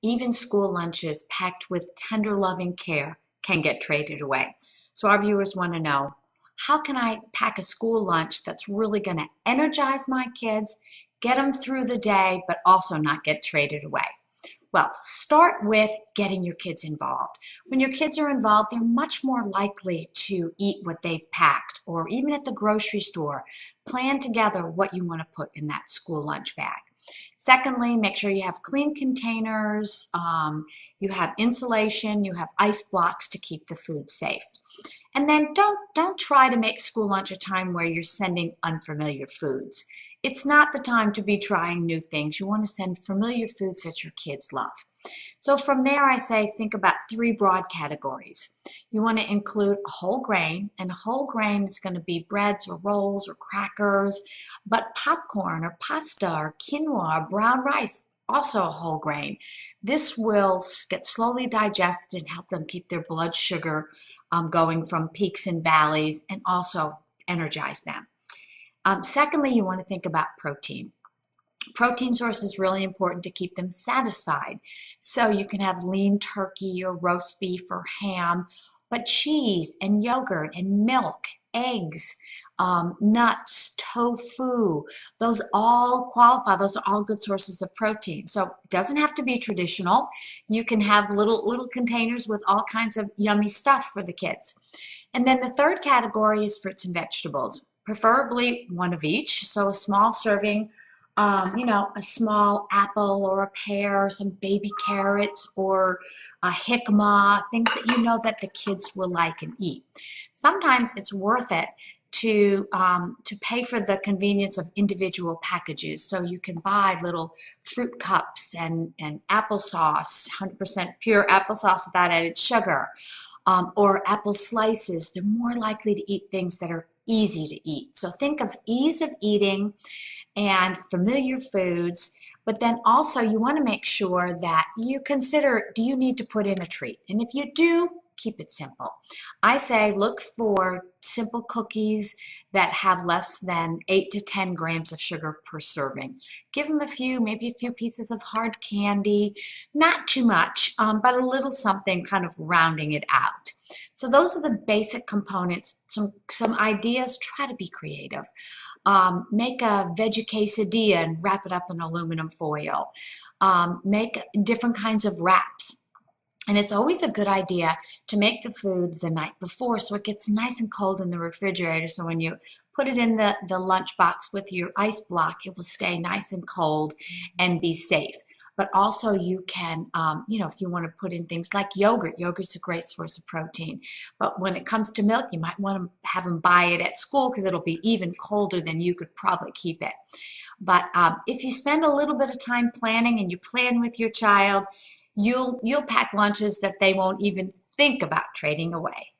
Even school lunches packed with tender loving care can get traded away. So our viewers want to know, how can I pack a school lunch that's really going to energize my kids, get them through the day, but also not get traded away? Well, start with getting your kids involved. When your kids are involved, they're much more likely to eat what they've packed, or even at the grocery store, plan together what you want to put in that school lunch bag. Secondly, make sure you have clean containers, you have insulation, you have ice blocks to keep the food safe. And then don't try to make school lunch a time where you're sending unfamiliar foods. It's not the time to be trying new things. You want to send familiar foods that your kids love. So from there, I say think about 3 broad categories. You want to include a whole grain, and a whole grain is going to be breads or rolls or crackers, but popcorn or pasta or quinoa or brown rice, also a whole grain. This will get slowly digested and help them keep their blood sugar going from peaks and valleys, and also energize them. Secondly, you want to think about protein. Protein source is really important to keep them satisfied. So you can have lean turkey or roast beef or ham, but cheese and yogurt and milk, eggs, nuts, tofu, those all qualify. Those are all good sources of protein. So it doesn't have to be traditional. You can have little containers with all kinds of yummy stuff for the kids. And then the third category is fruits and vegetables, preferably one of each. So a small serving, a small apple or a pear, some baby carrots or a jicama, things that you know that the kids will like and eat. Sometimes it's worth it to pay for the convenience of individual packages. So you can buy little fruit cups and applesauce, 100% pure applesauce without added sugar, or apple slices. They're more likely to eat things that are easy to eat. So think of ease of eating and familiar foods, but then also you want to make sure that you consider, do you need to put in a treat? And if you do, keep it simple. I say look for simple cookies that have less than 8 to 10 grams of sugar per serving. Give them maybe a few pieces of hard candy, not too much, but a little something kind of rounding it out. So those are the basic components. Some ideas, try to be creative. Make a veggie quesadilla and wrap it up in aluminum foil. Make different kinds of wraps. And it's always a good idea to make the food the night before so it gets nice and cold in the refrigerator. So when you put it in the lunch box with your ice block, it will stay nice and cold and be safe. But also you can, if you want to put in things like yogurt, yogurt's a great source of protein. But when it comes to milk, you might want to have them buy it at school because it'll be even colder than you could probably keep it. But if you spend a little bit of time planning and you plan with your child, you'll pack lunches that they won't even think about trading away.